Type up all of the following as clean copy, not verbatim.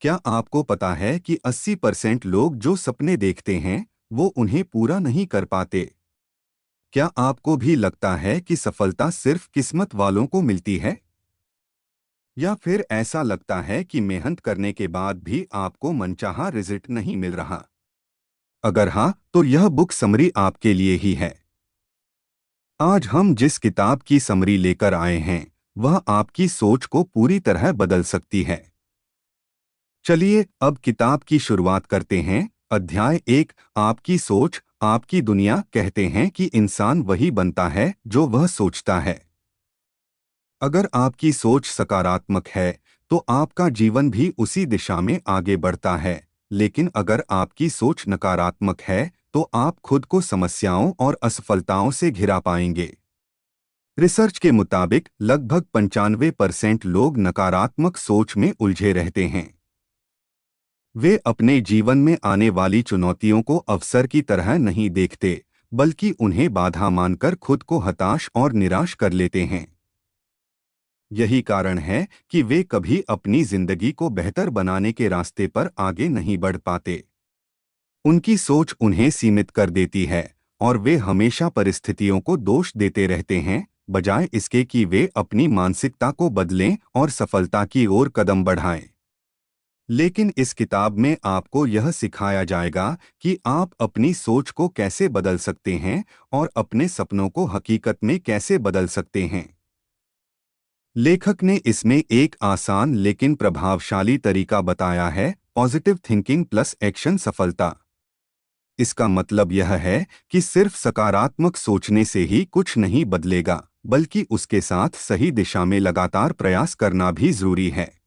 क्या आपको पता है कि 80% लोग जो सपने देखते हैं वो उन्हें पूरा नहीं कर पाते? क्या आपको भी लगता है कि सफलता सिर्फ किस्मत वालों को मिलती है? या फिर ऐसा लगता है कि मेहनत करने के बाद भी आपको मनचाहा रिजल्ट नहीं मिल रहा? अगर हाँ, तो यह बुक समरी आपके लिए ही है। आज हम जिस किताब की समरी लेकर आए हैं, वह आपकी सोच को पूरी तरह बदल सकती है। चलिए अब किताब की शुरुआत करते हैं। अध्याय 1, आपकी सोच आपकी दुनिया। कहते हैं कि इंसान वही बनता है जो वह सोचता है। अगर आपकी सोच सकारात्मक है तो आपका जीवन भी उसी दिशा में आगे बढ़ता है, लेकिन अगर आपकी सोच नकारात्मक है तो आप खुद को समस्याओं और असफलताओं से घिरा पाएंगे। रिसर्च के मुताबिक लगभग 95% लोग नकारात्मक सोच में उलझे रहते हैं। वे अपने जीवन में आने वाली चुनौतियों को अवसर की तरह नहीं देखते, बल्कि उन्हें बाधा मानकर खुद को हताश और निराश कर लेते हैं। यही कारण है कि वे कभी अपनी जिंदगी को बेहतर बनाने के रास्ते पर आगे नहीं बढ़ पाते। उनकी सोच उन्हें सीमित कर देती है और वे हमेशा परिस्थितियों को दोष देते रहते हैं, बजाय इसके कि वे अपनी मानसिकता को बदलें और सफलता की ओर कदम बढ़ाएं। लेकिन इस किताब में आपको यह सिखाया जाएगा कि आप अपनी सोच को कैसे बदल सकते हैं और अपने सपनों को हकीकत में कैसे बदल सकते हैं। लेखक ने इसमें एक आसान लेकिन प्रभावशाली तरीका बताया है, पॉजिटिव थिंकिंग प्लस एक्शन सफलता। इसका मतलब यह है कि सिर्फ सकारात्मक सोचने से ही कुछ नहीं बदलेगा, बल्कि उसके साथ सही दिशा में लगातार प्रयास करना भी जरूरी है।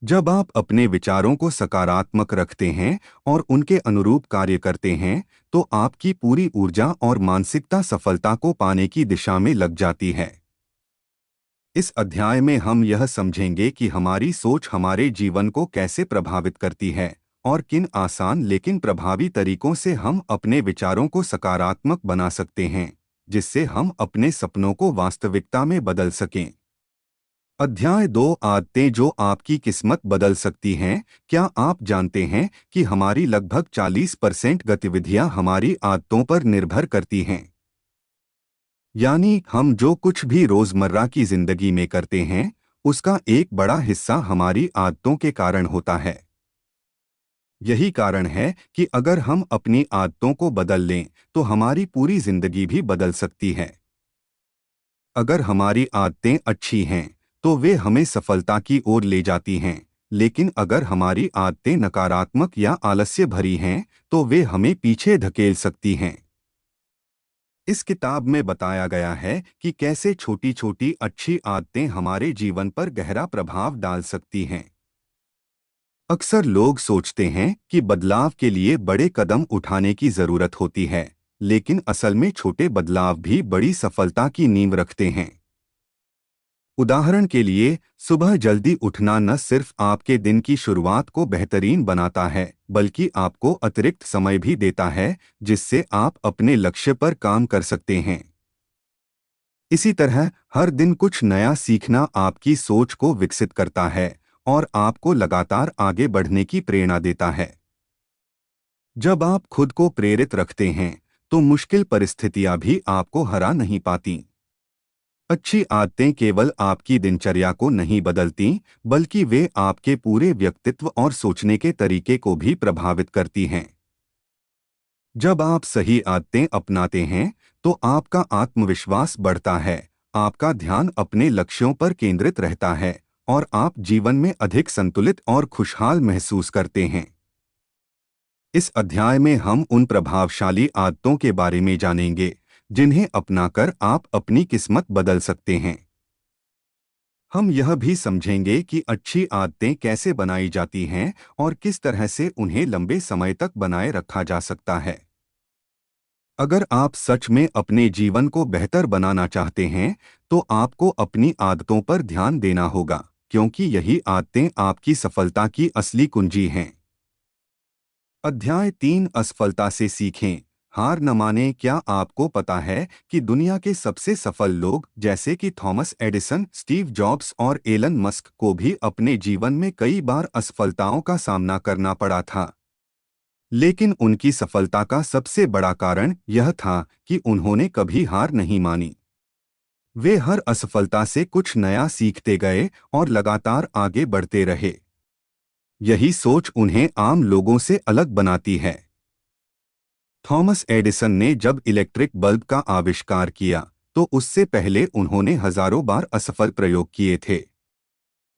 जब आप अपने विचारों को सकारात्मक रखते हैं और उनके अनुरूप कार्य करते हैं, तो आपकी पूरी ऊर्जा और मानसिकता सफलता को पाने की दिशा में लग जाती है। इस अध्याय में हम यह समझेंगे कि हमारी सोच हमारे जीवन को कैसे प्रभावित करती है और किन आसान लेकिन प्रभावी तरीकों से हम अपने विचारों को सकारात्मक बना सकते हैं, जिससे हम अपने सपनों को वास्तविकता में बदल सकें। अध्याय 2, आदतें जो आपकी किस्मत बदल सकती हैं। क्या आप जानते हैं कि हमारी लगभग 40% गतिविधियां हमारी आदतों पर निर्भर करती हैं? यानी हम जो कुछ भी रोजमर्रा की जिंदगी में करते हैं, उसका एक बड़ा हिस्सा हमारी आदतों के कारण होता है। यही कारण है कि अगर हम अपनी आदतों को बदल लें, तो हमारी पूरी जिंदगी भी बदल सकती है। अगर हमारी आदतें अच्छी हैं, तो वे हमें सफलता की ओर ले जाती हैं, लेकिन अगर हमारी आदतें नकारात्मक या आलस्य भरी हैं, तो वे हमें पीछे धकेल सकती हैं। इस किताब में बताया गया है कि कैसे छोटी छोटी अच्छी आदतें हमारे जीवन पर गहरा प्रभाव डाल सकती हैं। अक्सर लोग सोचते हैं कि बदलाव के लिए बड़े कदम उठाने की जरूरत होती है, लेकिन असल में छोटे बदलाव भी बड़ी सफलता की नींव रखते हैं। उदाहरण के लिए, सुबह जल्दी उठना न सिर्फ आपके दिन की शुरुआत को बेहतरीन बनाता है, बल्कि आपको अतिरिक्त समय भी देता है, जिससे आप अपने लक्ष्य पर काम कर सकते हैं। इसी तरह हर दिन कुछ नया सीखना आपकी सोच को विकसित करता है और आपको लगातार आगे बढ़ने की प्रेरणा देता है। जब आप खुद को प्रेरित रखते हैं, तो मुश्किल परिस्थितियां भी आपको हरा नहीं पाती। अच्छी आदतें केवल आपकी दिनचर्या को नहीं बदलती, बल्कि वे आपके पूरे व्यक्तित्व और सोचने के तरीके को भी प्रभावित करती हैं। जब आप सही आदतें अपनाते हैं, तो आपका आत्मविश्वास बढ़ता है, आपका ध्यान अपने लक्ष्यों पर केंद्रित रहता है और आप जीवन में अधिक संतुलित और खुशहाल महसूस करते हैं। इस अध्याय में हम उन प्रभावशाली आदतों के बारे में जानेंगे, जिन्हें अपनाकर आप अपनी किस्मत बदल सकते हैं। हम यह भी समझेंगे कि अच्छी आदतें कैसे बनाई जाती हैं और किस तरह से उन्हें लंबे समय तक बनाए रखा जा सकता है। अगर आप सच में अपने जीवन को बेहतर बनाना चाहते हैं, तो आपको अपनी आदतों पर ध्यान देना होगा, क्योंकि यही आदतें आपकी सफलता की असली कुंजी हैं। अध्याय 3, असफलता से सीखें। हार न माने। क्या आपको पता है कि दुनिया के सबसे सफल लोग जैसे कि थॉमस एडिसन, स्टीव जॉब्स और एलन मस्क को भी अपने जीवन में कई बार असफलताओं का सामना करना पड़ा था। लेकिन उनकी सफलता का सबसे बड़ा कारण यह था कि उन्होंने कभी हार नहीं मानी। वे हर असफलता से कुछ नया सीखते गए और लगातार आगे बढ़ते रहे। यही सोच उन्हें आम लोगों से अलग बनाती है। थॉमस एडिसन ने जब इलेक्ट्रिक बल्ब का आविष्कार किया, तो उससे पहले उन्होंने हजारों बार असफल प्रयोग किए थे।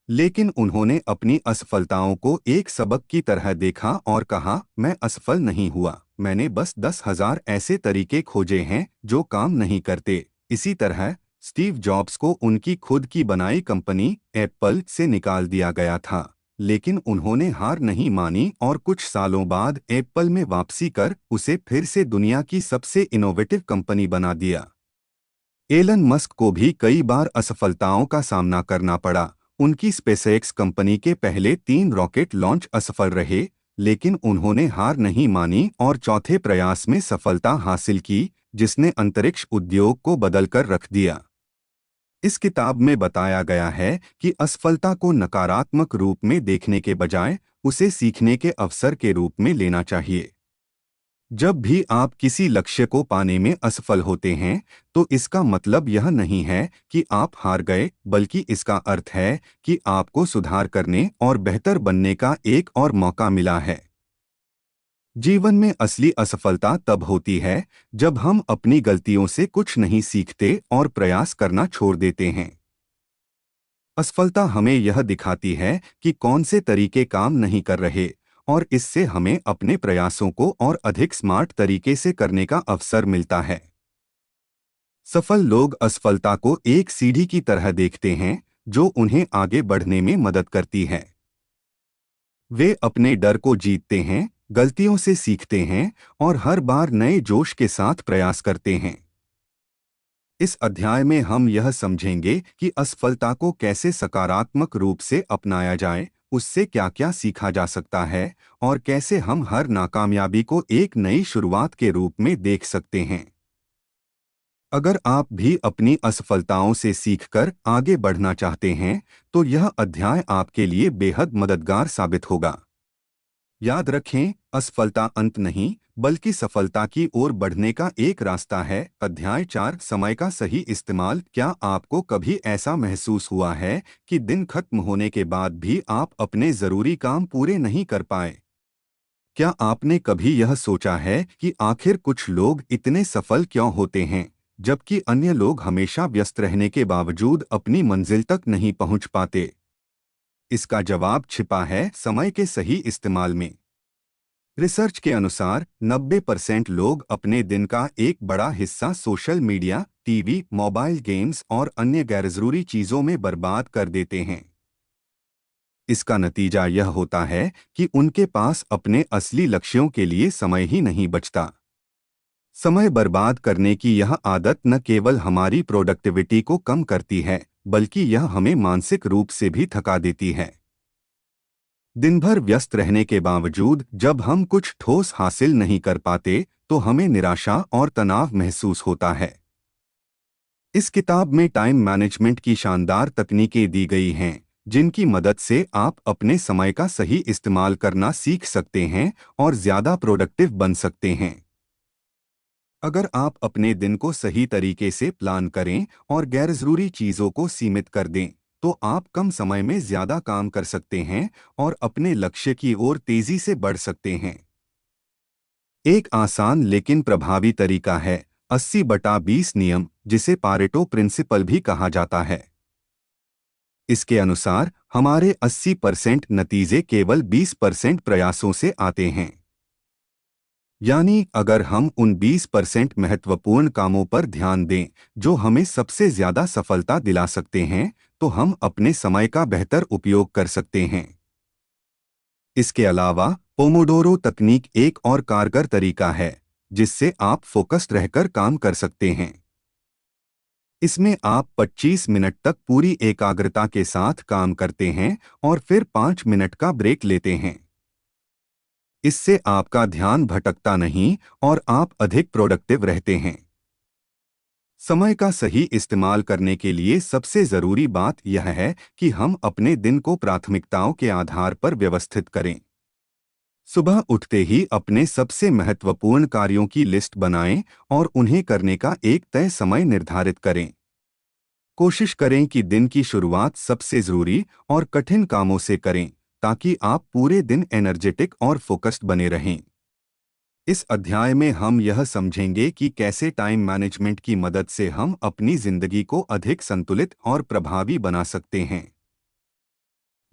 लेकिन उन्होंने अपनी असफलताओं को एक सबक की तरह देखा और कहा, मैं असफल नहीं हुआ, मैंने बस 10,000 ऐसे तरीके खोजे हैं जो काम नहीं करते। इसी तरह स्टीव जॉब्स को उनकी खुद की बनाई कंपनी एप्पल से निकाल दिया गया था, लेकिन उन्होंने हार नहीं मानी और कुछ सालों बाद एप्पल में वापसी कर उसे फिर से दुनिया की सबसे इनोवेटिव कंपनी बना दिया। एलन मस्क को भी कई बार असफलताओं का सामना करना पड़ा। उनकी स्पेसएक्स कंपनी के पहले 3 रॉकेट लॉन्च असफल रहे, लेकिन उन्होंने हार नहीं मानी और चौथे प्रयास में सफलता हासिल की, जिसने अंतरिक्ष उद्योग को बदलकर रख दिया। इस किताब में बताया गया है कि असफलता को नकारात्मक रूप में देखने के बजाय उसे सीखने के अवसर के रूप में लेना चाहिए। जब भी आप किसी लक्ष्य को पाने में असफल होते हैं, तो इसका मतलब यह नहीं है कि आप हार गए, बल्कि इसका अर्थ है कि आपको सुधार करने और बेहतर बनने का एक और मौका मिला है। जीवन में असली असफलता तब होती है जब हम अपनी गलतियों से कुछ नहीं सीखते और प्रयास करना छोड़ देते हैं। असफलता हमें यह दिखाती है कि कौन से तरीके काम नहीं कर रहे, और इससे हमें अपने प्रयासों को और अधिक स्मार्ट तरीके से करने का अवसर मिलता है। सफल लोग असफलता को एक सीढ़ी की तरह देखते हैं जो उन्हें आगे बढ़ने में मदद करती है। वे अपने डर को जीतते हैं, गलतियों से सीखते हैं और हर बार नए जोश के साथ प्रयास करते हैं। इस अध्याय में हम यह समझेंगे कि असफलता को कैसे सकारात्मक रूप से अपनाया जाए, उससे क्या-क्या सीखा जा सकता है और कैसे हम हर नाकामयाबी को एक नई शुरुआत के रूप में देख सकते हैं। अगर आप भी अपनी असफलताओं से सीखकर आगे बढ़ना चाहते हैं, तो यह अध्याय आपके लिए बेहद मददगार साबित होगा। याद रखें, असफलता अंत नहीं, बल्कि सफलता की ओर बढ़ने का एक रास्ता है। अध्याय 4, समय का सही इस्तेमाल। क्या आपको कभी ऐसा महसूस हुआ है कि दिन खत्म होने के बाद भी आप अपने जरूरी काम पूरे नहीं कर पाए? क्या आपने कभी यह सोचा है कि आखिर कुछ लोग इतने सफल क्यों होते हैं, जबकि अन्य लोग हमेशा व्यस्त रहने के बावजूद अपनी मंजिल तक नहीं पहुंच पाते? इसका जवाब छिपा है समय के सही इस्तेमाल में। रिसर्च के अनुसार 90% लोग अपने दिन का एक बड़ा हिस्सा social media, TV, mobile games और अन्य गैरजरूरी चीजों में बर्बाद कर देते हैं। इसका नतीजा यह होता है कि उनके पास अपने असली लक्ष्यों के लिए समय ही नहीं बचता। समय बर्बाद करने की यह आदत न केवल हमारी प्रोडक्टिविटी को कम करती है, बल्कि यह हमें मानसिक रूप से भी थका देती है। दिन भर व्यस्त रहने के बावजूद जब हम कुछ ठोस हासिल नहीं कर पाते, तो हमें निराशा और तनाव महसूस होता है। इस किताब में टाइम मैनेजमेंट की शानदार तकनीकें दी गई हैं, जिनकी मदद से आप अपने समय का सही इस्तेमाल करना सीख सकते हैं और ज़्यादा प्रोडक्टिव बन सकते हैं। अगर आप अपने दिन को सही तरीके से प्लान करें और गैरजरूरी चीज़ों को सीमित कर दें, तो आप कम समय में ज़्यादा काम कर सकते हैं और अपने लक्ष्य की ओर तेज़ी से बढ़ सकते हैं। एक आसान लेकिन प्रभावी तरीका है 80/20 नियम, जिसे पारेटो प्रिंसिपल भी कहा जाता है। इसके अनुसार हमारे 80% नतीजे केवल 20% प्रयासों से आते हैं। यानी अगर हम उन 20% महत्वपूर्ण कामों पर ध्यान दें जो हमें सबसे ज्यादा सफलता दिला सकते हैं, तो हम अपने समय का बेहतर उपयोग कर सकते हैं। इसके अलावा पोमोडोरो तकनीक एक और कारगर तरीका है, जिससे आप फोकस्ड रहकर काम कर सकते हैं। इसमें आप 25 मिनट तक पूरी एकाग्रता के साथ काम करते हैं और फिर 5 मिनट का ब्रेक लेते हैं। इससे आपका ध्यान भटकता नहीं और आप अधिक प्रोडक्टिव रहते हैं। समय का सही इस्तेमाल करने के लिए सबसे जरूरी बात यह है कि हम अपने दिन को प्राथमिकताओं के आधार पर व्यवस्थित करें। सुबह उठते ही अपने सबसे महत्वपूर्ण कार्यों की लिस्ट बनाएं और उन्हें करने का एक तय समय निर्धारित करें। कोशिश करें कि दिन की शुरुआत सबसे जरूरी और कठिन कामों से करें ताकि आप पूरे दिन एनर्जेटिक और फोकस्ड बने रहें। इस अध्याय में हम यह समझेंगे कि कैसे टाइम मैनेजमेंट की मदद से हम अपनी जिंदगी को अधिक संतुलित और प्रभावी बना सकते हैं।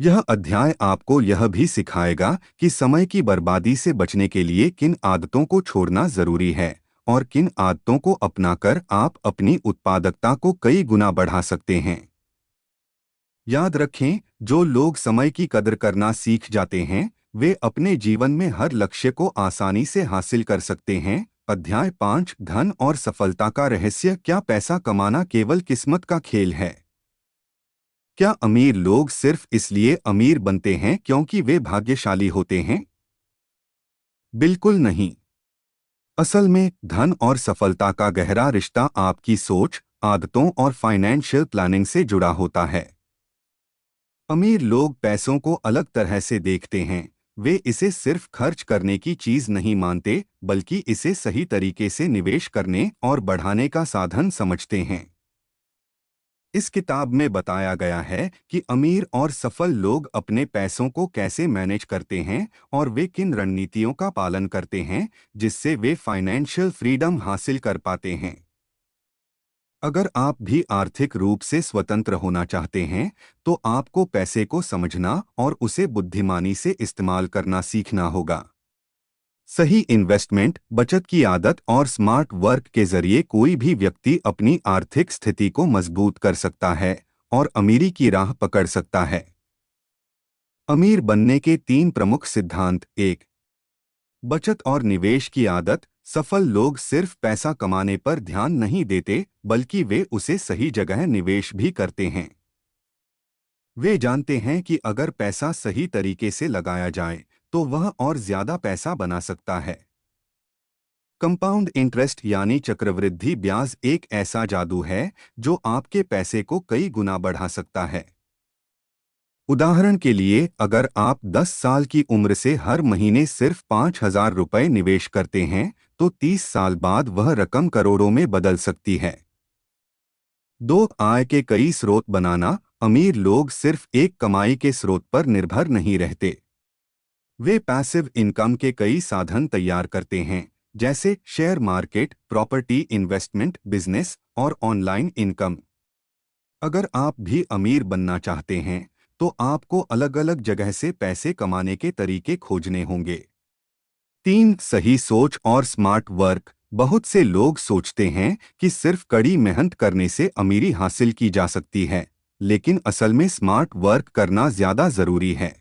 यह अध्याय आपको यह भी सिखाएगा कि समय की बर्बादी से बचने के लिए किन आदतों को छोड़ना जरूरी है और किन आदतों को अपनाकर आप अपनी उत्पादकता को कई गुना बढ़ा सकते हैं। याद रखें, जो लोग समय की कदर करना सीख जाते हैं वे अपने जीवन में हर लक्ष्य को आसानी से हासिल कर सकते हैं। अध्याय 5, धन और सफलता का रहस्य। क्या पैसा कमाना केवल किस्मत का खेल है? क्या अमीर लोग सिर्फ इसलिए अमीर बनते हैं क्योंकि वे भाग्यशाली होते हैं? बिल्कुल नहीं। असल में धन और सफलता का गहरा रिश्ता आपकी सोच, आदतों और फाइनेंशियल प्लानिंग से जुड़ा होता है। अमीर लोग पैसों को अलग तरह से देखते हैं। वे इसे सिर्फ खर्च करने की चीज नहीं मानते, बल्कि इसे सही तरीके से निवेश करने और बढ़ाने का साधन समझते हैं। इस किताब में बताया गया है कि अमीर और सफल लोग अपने पैसों को कैसे मैनेज करते हैं और वे किन रणनीतियों का पालन करते हैं जिससे वे फाइनेंशियल फ्रीडम हासिल कर पाते हैं। अगर आप भी आर्थिक रूप से स्वतंत्र होना चाहते हैं तो आपको पैसे को समझना और उसे बुद्धिमानी से इस्तेमाल करना सीखना होगा। सही इन्वेस्टमेंट, बचत की आदत और स्मार्ट वर्क के जरिए कोई भी व्यक्ति अपनी आर्थिक स्थिति को मजबूत कर सकता है और अमीरी की राह पकड़ सकता है। अमीर बनने के 3 प्रमुख सिद्धांत। 1. बचत और निवेश की आदत। सफल लोग सिर्फ पैसा कमाने पर ध्यान नहीं देते, बल्कि वे उसे सही जगह निवेश भी करते हैं। वे जानते हैं कि अगर पैसा सही तरीके से लगाया जाए तो वह और ज्यादा पैसा बना सकता है। कंपाउंड इंटरेस्ट यानी चक्रवृद्धि ब्याज एक ऐसा जादू है जो आपके पैसे को कई गुना बढ़ा सकता है। उदाहरण के लिए, अगर आप 10 साल की उम्र से हर महीने सिर्फ 5,000 रुपये निवेश करते हैं तो 30 साल बाद वह रकम करोड़ों में बदल सकती है। 2. आय के कई स्रोत बनाना। अमीर लोग सिर्फ एक कमाई के स्रोत पर निर्भर नहीं रहते। वे पैसिव इनकम के कई साधन तैयार करते हैं, जैसे share market, property investment, business और ऑनलाइन इनकम। अगर आप भी अमीर बनना चाहते हैं तो आपको अलग अलग जगह से पैसे कमाने के तरीके खोजने होंगे। 3. सही सोच और स्मार्ट वर्क। बहुत से लोग सोचते हैं कि सिर्फ कड़ी मेहनत करने से अमीरी हासिल की जा सकती है, लेकिन असल में स्मार्ट वर्क करना ज्यादा जरूरी है।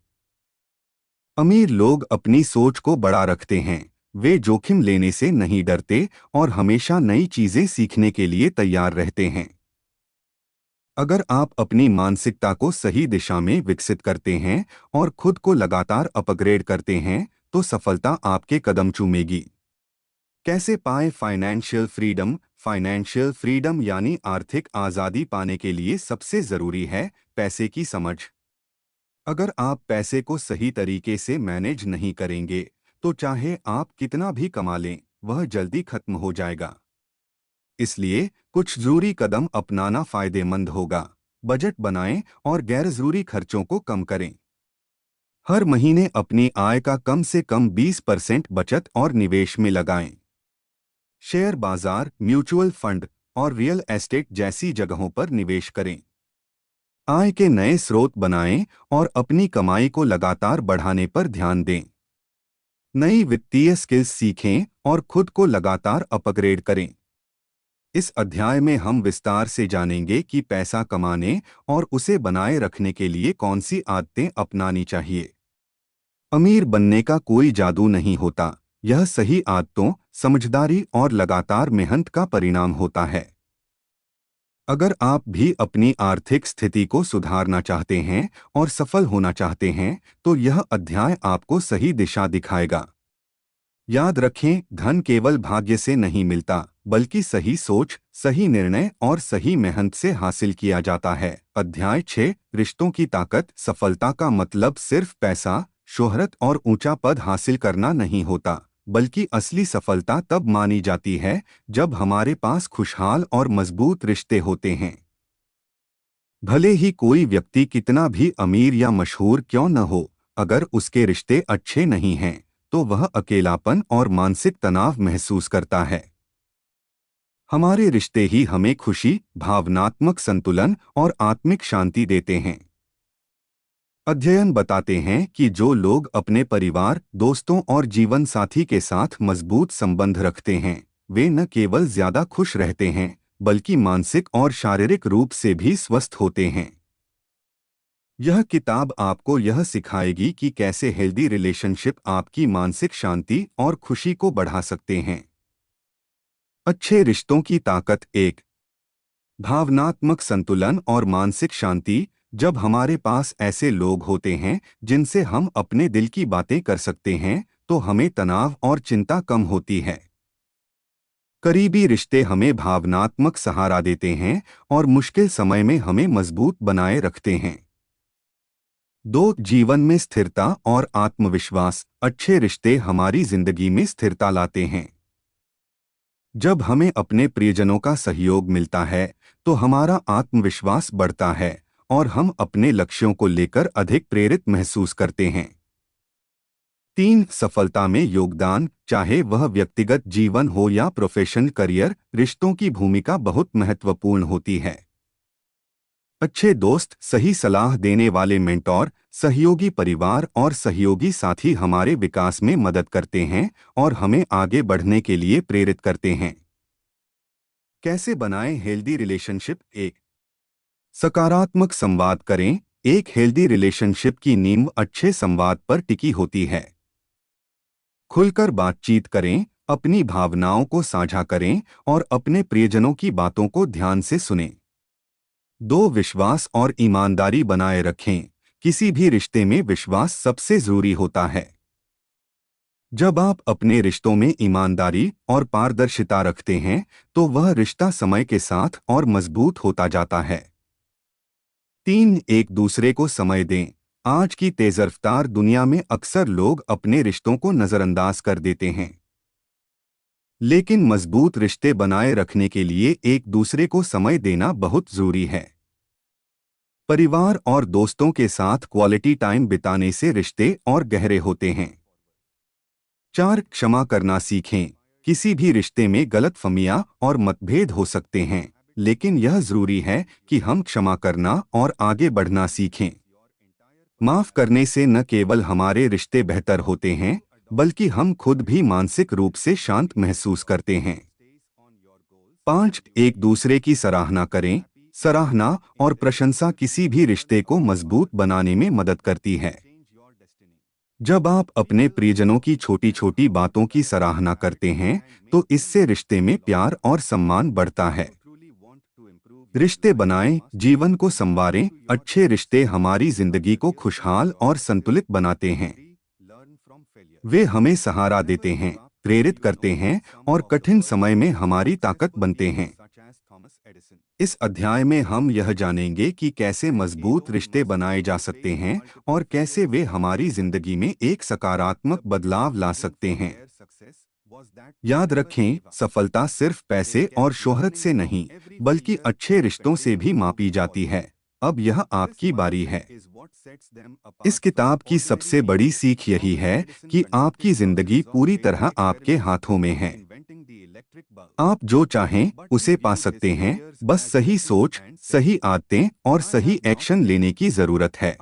अमीर लोग अपनी सोच को बड़ा रखते हैं। वे जोखिम लेने से नहीं डरते और हमेशा नई चीजें सीखने के लिए तैयार रहते हैं। अगर आप अपनी मानसिकता को सही दिशा में विकसित करते हैं और खुद को लगातार अपग्रेड करते हैं तो सफलता आपके कदम चूमेगी। कैसे पाएं फाइनेंशियल फ्रीडम? फाइनेंशियल फ्रीडम यानी आर्थिक आज़ादी पाने के लिए सबसे जरूरी है पैसे की समझ। अगर आप पैसे को सही तरीके से मैनेज नहीं करेंगे तो चाहे आप कितना भी कमा लें, वह जल्दी खत्म हो जाएगा। इसलिए कुछ जरूरी कदम अपनाना फायदेमंद होगा। बजट बनाएं और गैर जरूरी खर्चों को कम करें। हर महीने अपनी आय का कम से कम 20% बचत और निवेश में लगाएं। शेयर बाजार, म्यूचुअल फंड और रियल एस्टेट जैसी जगहों पर निवेश करें। आय के नए स्रोत बनाएं और अपनी कमाई को लगातार बढ़ाने पर ध्यान दें। नई वित्तीय स्किल्स सीखें और खुद को लगातार अपग्रेड करें। इस अध्याय में हम विस्तार से जानेंगे कि पैसा कमाने और उसे बनाए रखने के लिए कौन सी आदतें अपनानी चाहिए। अमीर बनने का कोई जादू नहीं होता, यह सही आदतों, समझदारी और लगातार मेहनत का परिणाम होता है। अगर आप भी अपनी आर्थिक स्थिति को सुधारना चाहते हैं और सफल होना चाहते हैं तो यह अध्याय आपको सही दिशा दिखाएगा। याद रखें, धन केवल भाग्य से नहीं मिलता, बल्कि सही सोच, सही निर्णय और सही मेहनत से हासिल किया जाता है। अध्याय 6, रिश्तों की ताकत। सफलता का मतलब सिर्फ पैसा, शोहरत और ऊंचा पद हासिल करना नहीं होता, बल्कि असली सफलता तब मानी जाती है जब हमारे पास खुशहाल और मजबूत रिश्ते होते हैं। भले ही कोई व्यक्ति कितना भी अमीर या मशहूर क्यों न हो, अगर उसके रिश्ते अच्छे नहीं हैं, तो वह अकेलापन और मानसिक तनाव महसूस करता है। हमारे रिश्ते ही हमें खुशी, भावनात्मक संतुलन और आत्मिक शांति देते हैं। अध्ययन बताते हैं कि जो लोग अपने परिवार, दोस्तों और जीवन साथी के साथ मजबूत संबंध रखते हैं, वे न केवल ज्यादा खुश रहते हैं, बल्कि मानसिक और शारीरिक रूप से भी स्वस्थ होते हैं। यह किताब आपको यह सिखाएगी कि कैसे हेल्दी रिलेशनशिप आपकी मानसिक शांति और खुशी को बढ़ा सकते हैं। अच्छे रिश्तों की ताकत। 1, भावनात्मक संतुलन और मानसिक शांति। जब हमारे पास ऐसे लोग होते हैं जिनसे हम अपने दिल की बातें कर सकते हैं, तो हमें तनाव और चिंता कम होती है। करीबी रिश्ते हमें भावनात्मक सहारा देते हैं और मुश्किल समय में हमें मजबूत बनाए रखते हैं। 2, जीवन में स्थिरता और आत्मविश्वास। अच्छे रिश्ते हमारी जिंदगी में स्थिरता लाते हैं। जब हमें अपने प्रियजनों का सहयोग मिलता है, तो हमारा आत्मविश्वास बढ़ता है और हम अपने लक्ष्यों को लेकर अधिक प्रेरित महसूस करते हैं। 3, सफलता में योगदान। चाहे वह व्यक्तिगत जीवन हो या प्रोफेशनल करियर, रिश्तों की भूमिका बहुत महत्वपूर्ण होती है। अच्छे दोस्त, सही सलाह देने वाले मेंटोर, सहयोगी परिवार और सहयोगी साथी हमारे विकास में मदद करते हैं और हमें आगे बढ़ने के लिए प्रेरित करते हैं। कैसे बनाएं हेल्दी रिलेशनशिप? 1, सकारात्मक संवाद करें। एक हेल्दी रिलेशनशिप की नींव अच्छे संवाद पर टिकी होती है। खुलकर बातचीत करें, अपनी भावनाओं को साझा करें और अपने प्रियजनों की बातों को ध्यान से सुनें। 2, विश्वास और ईमानदारी बनाए रखें। किसी भी रिश्ते में विश्वास सबसे जरूरी होता है। जब आप अपने रिश्तों में ईमानदारी और पारदर्शिता रखते हैं, तो वह रिश्ता समय के साथ और मजबूत होता जाता है। 3, एक दूसरे को समय दें। आज की तेज रफ्तार दुनिया में अक्सर लोग अपने रिश्तों को नजरअंदाज कर देते हैं, लेकिन मजबूत रिश्ते बनाए रखने के लिए एक दूसरे को समय देना बहुत जरूरी है। परिवार और दोस्तों के साथ क्वालिटी टाइम बिताने से रिश्ते और गहरे होते हैं। 4, क्षमा करना सीखें। किसी भी रिश्ते में गलतफहमियां और मतभेद हो सकते हैं, लेकिन यह जरूरी है कि हम क्षमा करना और आगे बढ़ना सीखें। माफ करने से न केवल हमारे रिश्ते बेहतर होते हैं, बल्कि हम खुद भी मानसिक रूप से शांत महसूस करते हैं। 5, एक दूसरे की सराहना करें। सराहना और प्रशंसा किसी भी रिश्ते को मजबूत बनाने में मदद करती है। जब आप अपने प्रियजनों की छोटी छोटी बातों की सराहना करते हैं, तो इससे रिश्ते में प्यार और सम्मान बढ़ता है। रिश्ते बनाएं, जीवन को संवारें। अच्छे रिश्ते हमारी जिंदगी को खुशहाल और संतुलित बनाते हैं। वे हमें सहारा देते हैं, प्रेरित करते हैं और कठिन समय में हमारी ताकत बनते हैं। इस अध्याय में हम यह जानेंगे कि कैसे मजबूत रिश्ते बनाए जा सकते हैं और कैसे वे हमारी जिंदगी में एक सकारात्मक बदलाव ला सकते हैं। याद रखें, सफलता सिर्फ पैसे और शोहरत से नहीं, बल्कि अच्छे रिश्तों से भी मापी जाती है। अब यह आपकी बारी है। इस किताब की सबसे बड़ी सीख यही है कि आपकी जिंदगी पूरी तरह आपके हाथों में है। आप जो चाहें उसे पा सकते हैं, बस सही सोच, सही आदतें और सही एक्शन लेने की जरूरत है।